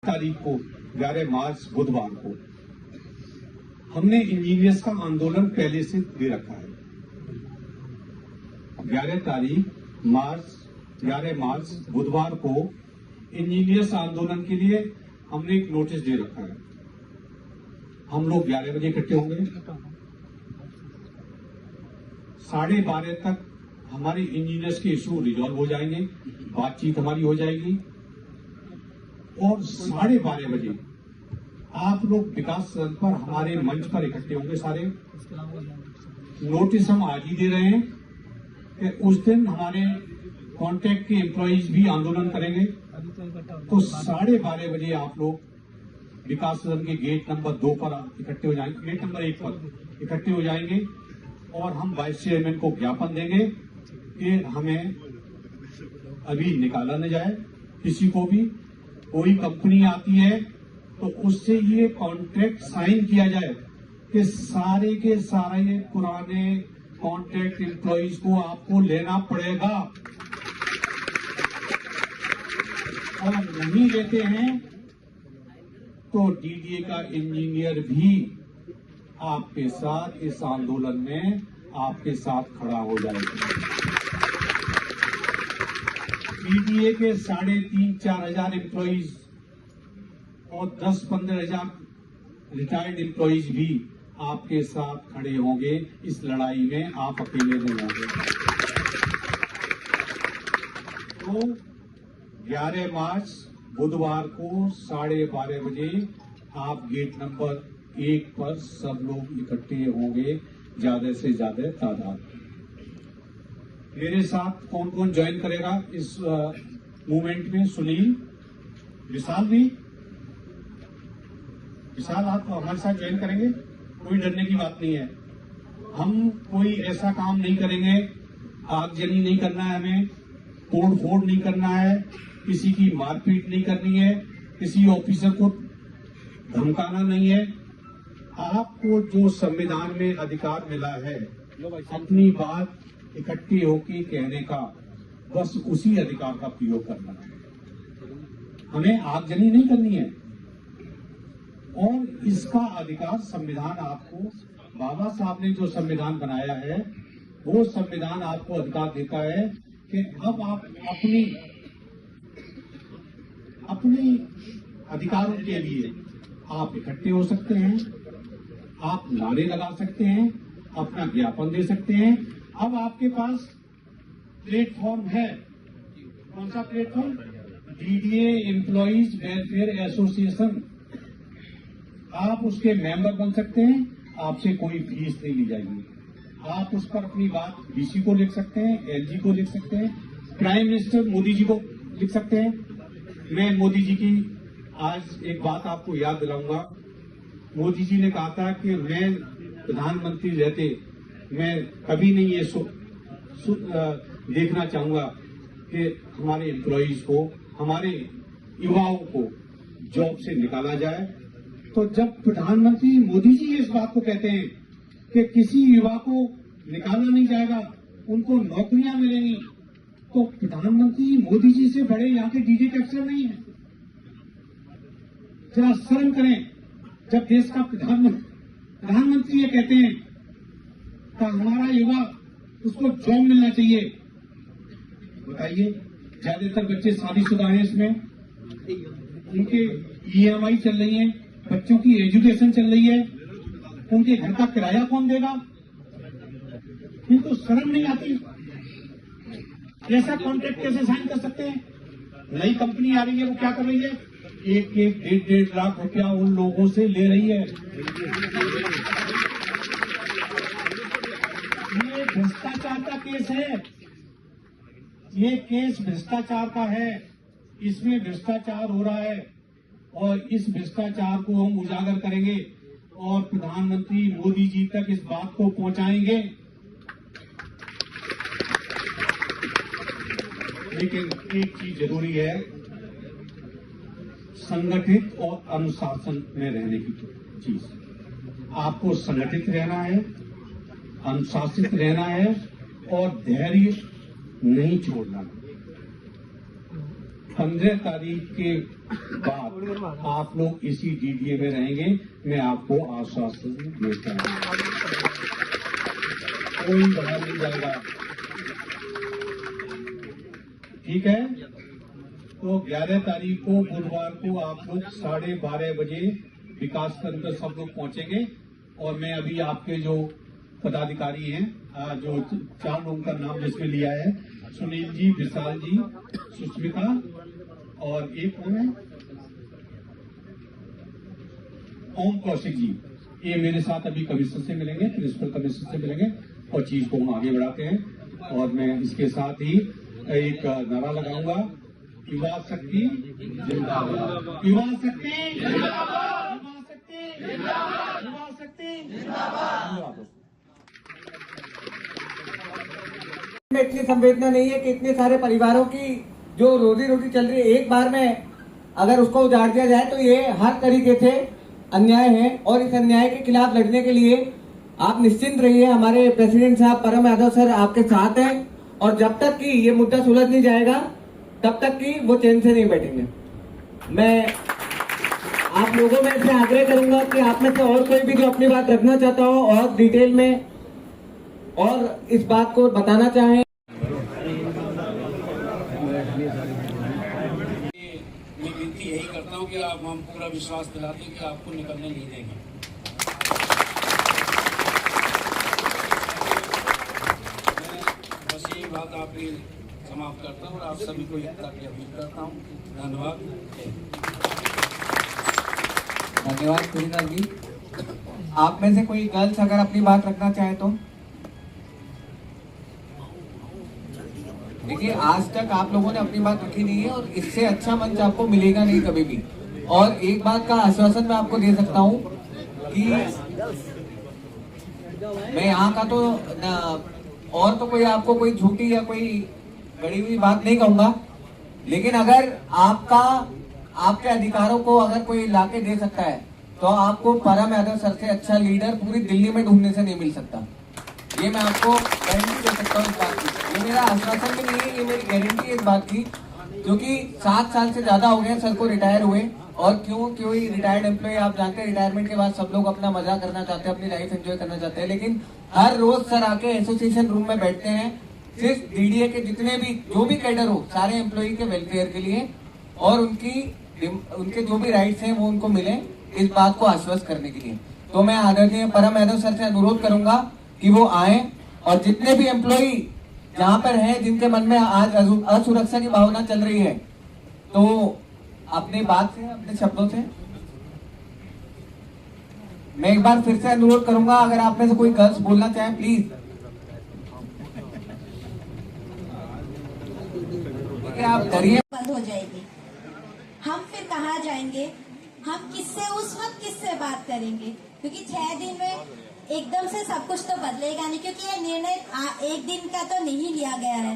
तारीख को 11 मार्च बुधवार को हमने इंजीनियर्स का आंदोलन पहले से दे रखा है। 11 मार्च बुधवार को इंजीनियर्स आंदोलन के लिए हमने एक नोटिस दे रखा है। हम लोग 11 बजे इकट्ठे होंगे। 12:30 तक हमारे इंजीनियर्स के इशू रिजॉल्व हो जाएंगे, बातचीत हमारी हो जाएगी और 12:30 बजे आप लोग विकास सदन पर हमारे मंच पर इकट्ठे होंगे। सारे नोटिस हम आज ही दे रहे हैं कि उस दिन हमारे कॉन्ट्रैक्ट के एम्प्लॉइज भी आंदोलन करेंगे। तो 12:30 बजे आप लोग विकास सदन के गेट नंबर 2 पर इकट्ठे हो जाएंगे, गेट नंबर 1 पर इकट्ठे हो जाएंगे और हम वाइस चेयरमैन को ज्ञापन देंगे कि हमें अभी निकाला न जाए किसी को भी। कोई कंपनी आती है तो उससे ये कॉन्ट्रैक्ट साइन किया जाए कि सारे के सारे ये पुराने कॉन्ट्रैक्ट एम्प्लॉइज को आपको लेना पड़ेगा और नहीं लेते हैं तो डीडीए का इंजीनियर भी आपके साथ इस आंदोलन में आपके साथ खड़ा हो जाएगा। डीडीए के 3,500-4 हजार एम्प्लॉइज और 10-15 हजार रिटायर्ड एम्प्लॉइज भी आपके साथ खड़े होंगे। इस लड़ाई में आप अकेले नहीं होंगे। तो 11 मार्च बुधवार को 12:30 बजे आप गेट नंबर 1 पर सब लोग इकट्ठे होंगे, ज्यादा से ज्यादा तादाद। मेरे साथ कौन कौन ज्वाइन करेगा इस मूवमेंट में? सुनील, विशाल आप हमारे साथ ज्वाइन करेंगे। कोई डरने की बात नहीं है। हम कोई ऐसा काम नहीं करेंगे, आगजनी नहीं करना है, हमें तोड़ फोड़ नहीं करना है, किसी की मारपीट नहीं करनी है, किसी ऑफिसर को धमकाना नहीं है। आपको जो संविधान में अधिकार मिला है अपनी बात इकट्ठी होकर कहने का, बस उसी अधिकार का प्रयोग करना है। हमें आगजनी नहीं करनी है और इसका अधिकार संविधान आपको, बाबा साहब ने जो संविधान बनाया है वो संविधान आपको अधिकार देता है कि अब आप अपनी अधिकारों के लिए आप इकट्ठे हो सकते हैं, आप नारे लगा सकते हैं, अपना ज्ञापन दे सकते हैं। अब आपके पास प्लेटफॉर्म है। कौन सा platform? DDA employees welfare association. आप उसके मेंबर बन सकते हैं, आपसे कोई फीस नहीं ली जाएगी। आप उस पर अपनी बात डीसी को लिख सकते हैं, एलजी को लिख सकते हैं, प्राइम मिनिस्टर मोदी जी को लिख सकते हैं। मैं मोदी जी की आज एक बात आपको याद दिलाऊंगा। मोदी जी ने कहा था कि मैं प्रधानमंत्री रहते मैं कभी नहीं ये देखना चाहूंगा कि हमारे एम्प्लॉइज को, हमारे युवाओं को जॉब से निकाला जाए। तो जब प्रधानमंत्री मोदी जी इस बात को कहते हैं कि किसी युवा को निकाला नहीं जाएगा, उनको नौकरियां मिलेंगी, तो प्रधानमंत्री मोदी जी से बड़े यहाँ के डीडी के अफसर नहीं है। जरा शर्म करें। जब देश का प्रधानमंत्री ये कहते हैं कि हमारा युवा, उसको जॉब मिलना चाहिए। बताइए, ज्यादातर बच्चे शादीशुदा हैं, इसमें उनके ईएमआई चल रही है, बच्चों की एजुकेशन चल रही है, उनके घर का किराया कौन देगा? इनको शर्म नहीं आती? ऐसा कॉन्ट्रैक्ट कैसे साइन कर सकते हैं? नई कंपनी आ रही है, वो क्या कर रही है? 1-1, 1.5 रुपया उन लोगों से ले रही है। ये भ्रष्टाचार का केस है। ये केस भ्रष्टाचार का है। इसमें भ्रष्टाचार हो रहा है और इस भ्रष्टाचार को हम उजागर करेंगे और प्रधानमंत्री मोदी जी तक इस बात को पहुंचाएंगे। लेकिन एक चीज जरूरी है, संगठित और अनुशासन में रहने की चीज। आपको संगठित रहना है, अनुशासित रहना है और धैर्य नहीं छोड़ना। 15 तारीख के बाद आप लोग इसी डीडीए में रहेंगे, मैं आपको आश्वासन देता हूं। कोई बाहर नहीं जाएगा, ठीक है। तो 11 तारीख को बुधवार को आप लोग 12:30 बजे विकास के अंदर सब लोग पहुंचेंगे। और मैं अभी आपके जो पदाधिकारी हैं, जो 4 लोगों का नाम जिसमें लिया है, सुनील जी, विशाल जी, सुष्मिता और एक कौन है, ओम कौशिक जी, ये मेरे साथ अभी कमिश्नर से मिलेंगे, प्रिंसिपल कमिश्नर से मिलेंगे और चीज को हम आगे बढ़ाते हैं। और मैं इसके साथ ही एक नारा लगाऊंगा, युवा शक्ति जिंदाबाद, युवा शक्ति जिंदाबाद, युवा शक्ति जिंदाबाद, युवा शक्ति जिंदाबाद। में इतनी संवेदना नहीं है कि इतने सारे परिवारों की जो रोजी रोटी चल रही है एक बार में अगर उसको उजाड़ दिया जाए तो ये हर तरीके से अन्याय है। और इस अन्याय के खिलाफ लड़ने के लिए आप निश्चिंत रहिए, हमारे प्रेसिडेंट साहब परम यादव सर आपके साथ हैं। और जब तक कि ये मुद्दा सुलझ नहीं जाएगा तब तक कि वो चैन से नहीं बैठेंगे। मैं आप लोगों में से आग्रह करूंगा कि आप में से और कोई भी जो अपनी बात रखना चाहता हो और डिटेल में और इस बात को बताना चाहें। मैं विनती यही करता हूँ कि आप हम पूरा विश्वास दिलाते हैं कि आपको निकलने नहीं देंगे। मैं बस यही बात आपकी समाप्त करता हूँ और आप सभी को एकता की अपील करता हूँ। धन्यवाद। धन्यवाद कुलदीप जी। आप में से कोई गर्ल्स अगर अपनी बात रखना चाहे तो देखिए, आज तक आप लोगों ने अपनी बात रखी नहीं है और इससे अच्छा मंच आपको मिलेगा नहीं कभी भी। और एक बात का आश्वासन मैं आपको दे सकता हूं कि मैं यहाँ का तो और तो कोई आपको कोई झूठी या कोई गड़ी हुई बात नहीं कहूंगा, लेकिन अगर आपके अधिकारों को अगर कोई लाके दे सकता है तो आपको परम यादव सर से अच्छा लीडर पूरी दिल्ली में ढूंढने से नहीं मिल सकता। ये मैं आपको गारंटी दे सकता हूँ इस बात की। ये मेरा आश्वासन भी नहीं है, ये मेरी गारंटी है इस बात की, क्योंकि 7 साल से ज्यादा हो गए सर को रिटायर हुए। और क्यों रिटायर्ड एम्प्लॉय, आप जानते हैं रिटायरमेंट के बाद सब लोग अपना मजा करना चाहते हैं, अपनी लाइफ एंजॉय करना चाहते हैं, लेकिन हर रोज सर आके एसोसिएशन रूम में बैठते हैं सिर्फ डीडीए के जितने भी जो भी कैडर हो सारे एम्प्लॉय के वेलफेयर के लिए और उनके जो भी राइट्स हैं वो उनको मिले, इस बात को आश्वस्त करने के लिए। तो मैं आदरणीय परम यादव सर से अनुरोध करूंगा कि वो आए और जितने भी एम्प्लॉई जहां पर हैं जिनके मन में आज असुरक्षा की भावना चल रही है, तो अपनी बात से, अपने शब्दों से मैं एक बार फिर से अनुरोध करूंगा, अगर आप में से कोई गर्ल्स बोलना चाहे प्लीज। आप डरिए, बंद हो जाएगी। हम फिर कहाँ जाएंगे, हम किससे उस वक्त किससे बात करेंगे, क्योंकि 6 दिन में एकदम से सब कुछ तो बदलेगा नहीं, क्योंकि ये निर्णय एक दिन का तो नहीं लिया गया है।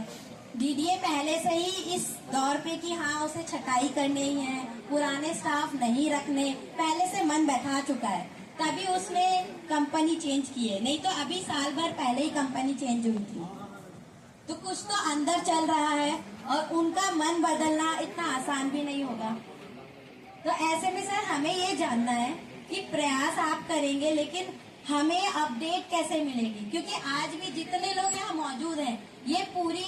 डीडीए पहले से ही इस दौर पे कि हाँ उसे छटाई करनी है, पुराने स्टाफ नहीं रखने, पहले से मन बैठा चुका है, तभी उसने कंपनी चेंज की है। नहीं तो अभी साल भर पहले ही कंपनी चेंज हुई थी। तो कुछ तो अंदर चल रहा है और उनका मन बदलना इतना आसान भी नहीं होगा। तो ऐसे में सर हमें ये जानना है कि प्रयास आप करेंगे, लेकिन हमें अपडेट कैसे मिलेगी, क्योंकि आज भी जितने लोग यहाँ मौजूद हैं ये पूरी